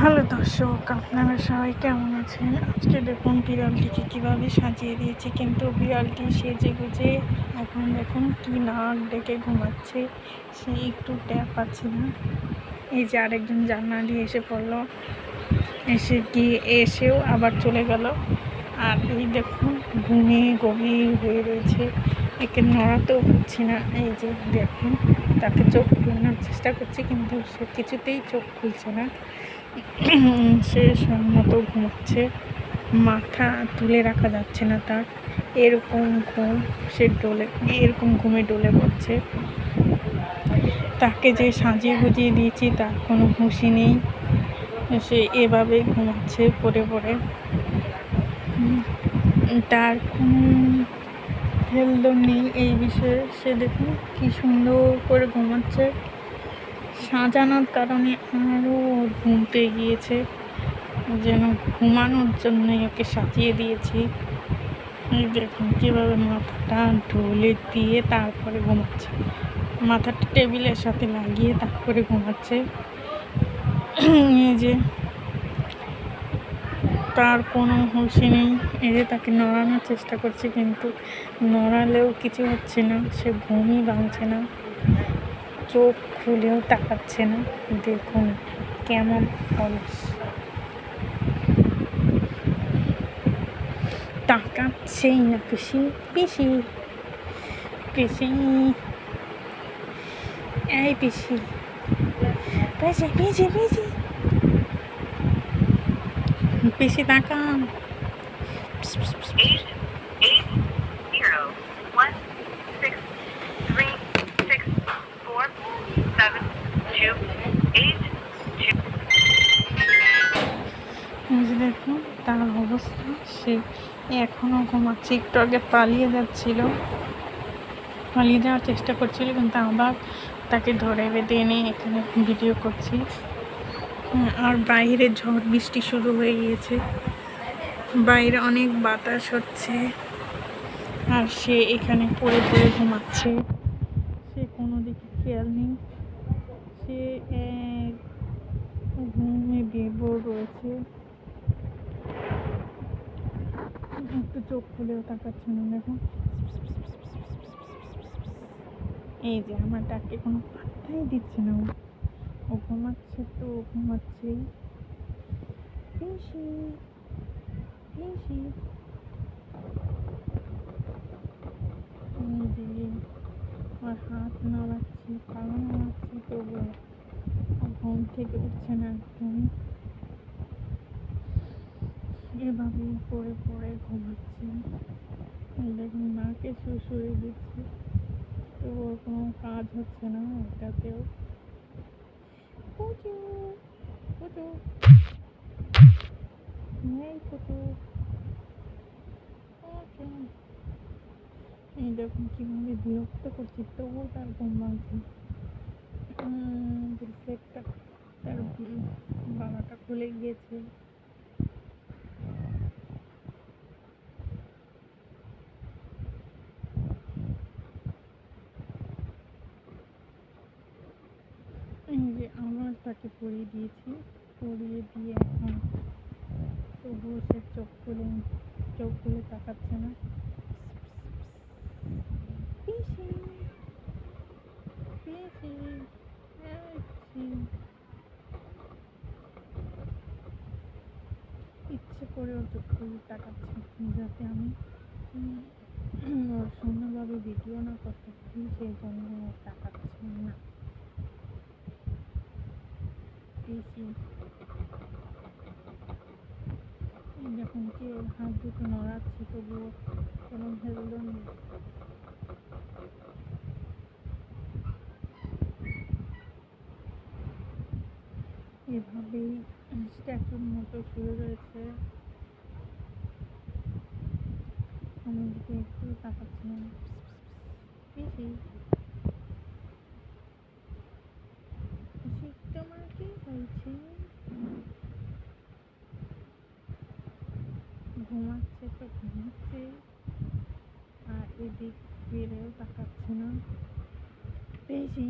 Hello দর্শক, আপনারা সবাই কেমন আছেন? আজকে দেখুন বিড়ালটিকে কীভাবে সাজিয়ে দিয়েছি, কিন্তু বিড়ালটি সেজে গুজে এখন দেখুন কি নাক ডেকে ঘুমাচ্ছে। সে একটু ট্যাপ পাচ্ছে না। এই যে আরেকজন জানলা দিয়ে এসে পড়লো, এসেও আবার চলে গেল। আর এই দেখুন ঘুমে গভীর হয়ে রয়েছে, একে নড়াতেও পারছি না। এই যে দেখুন, তাকে চোখ খোলানোর চেষ্টা করছি কিন্তু সে কিছুতেই চোখ খুলছে না। সে মতো ঘুমাচ্ছে, মাথা তুলে রাখা যাচ্ছে না তার, এরকম ঘুম, সে এরকম ঘুমে ডলে পড়ছে। তাকে যে সাজিয়ে গুজিয়ে দিয়েছি তার কোনো হুঁশই নেই, সে এভাবেই ঘুমাচ্ছে পড়ে পড়ে। তার কোনো হেলদোল নেই এই বিষয়ে। সে দেখুন কি সুন্দর করে ঘুমাচ্ছে, সাজানোর কারণে আরও ঘুমতে গিয়েছে, যেন ঘুমানোর জন্যই ওকে সাজিয়ে দিয়েছি। এই দেখুন কীভাবে মাথাটা ঢোলে দিয়ে তারপরে ঘুমাচ্ছে, মাথাটা টেবিলের সাথে লাগিয়ে তারপরে ঘুমাচ্ছে। এই যে তার কোনো হুঁশই নেই। এই যে তাকে নড়ানোর চেষ্টা করছি কিন্তু নড়ালেও কিছু হচ্ছে না, সে ঘুমই ভাঙছে না, চোখ খুলেও তাকাচ্ছে না। দেখুন কেমন অলস, তাকাচ্ছেই না। পিসি পিসি পিসি, এই পিসি, পিসি পিসি পিসি পিসি তাকান। দেখুন তার অবস্থা, সে এখনও ঘুমাচ্ছে। একটু আগে পালিয়ে যাওয়ার চেষ্টা করছিল, কিন্তু আবার তাকে ধরে বেঁধে এনে এখানে ভিডিও করছি। আর বাইরে ঝড় বৃষ্টি শুরু হয়ে গিয়েছে, বাইরে অনেক বাতাস হচ্ছে, আর সে এখানে পড়ে পড়ে ঘুমাচ্ছে। সে কোনো দিকে খেয়াল নেই, সে ঘুমে বিভোর রয়েছে, একটু চোখ খুলেও তাকাচ্ছে না। দেখুন এই যে আমার ডাকে কোনো পাত্তাই দিচ্ছে না। ও ঘুমাচ্ছে তো ঘুমাচ্ছেই। পিসি পিসি, যে আর হাত নাড়াচ্ছি, পা নাড়াচ্ছি, তবু ঘুম থেকে উঠছে না একদম। এভাবেই পড়ে পড়ে ঘুমাচ্ছি। দেখুন মাকে শুশুয়ে দিচ্ছি, তো ওর কোনো কাজ হচ্ছে না এটাতেও। পুচু পুচু, নেই পুচু। এই দেখুন কীভাবে বিরক্ত করছি, তবুও তার ঘুম ভাঙছে। সেটটা তার গলাটা খুলে গিয়েছে। এই যে আবার তাকে পরিয়ে দিয়েছি, পরিয়ে দিয়ে এখন তবুও সে চোখ খুলে তাকাচ্ছে না। পিসি পিসি, ইচ্ছে করে ওর চোখ খুলে তাকাচ্ছে যাতে আমি ওর সুন্দরভাবে ভিডিও না করতে পারি, সেই জন্য তাকাচ্ছে না। পিসি যখন কি ওর হাত দুটো নড়াচ্ছে, তবুও কোনো হেলদোল নেই। এভাবেই স্ট্যাচুর মতো শুয়ে রয়েছে, আমার দিকে একটু তাকাচ্ছে না। পিসি পিসি, তোমার কি হয়েছে? ঘুমাচ্ছে তো ঘুমাচ্ছে, আর এদিক ফিরেও তাকাচ্ছে না। পিসি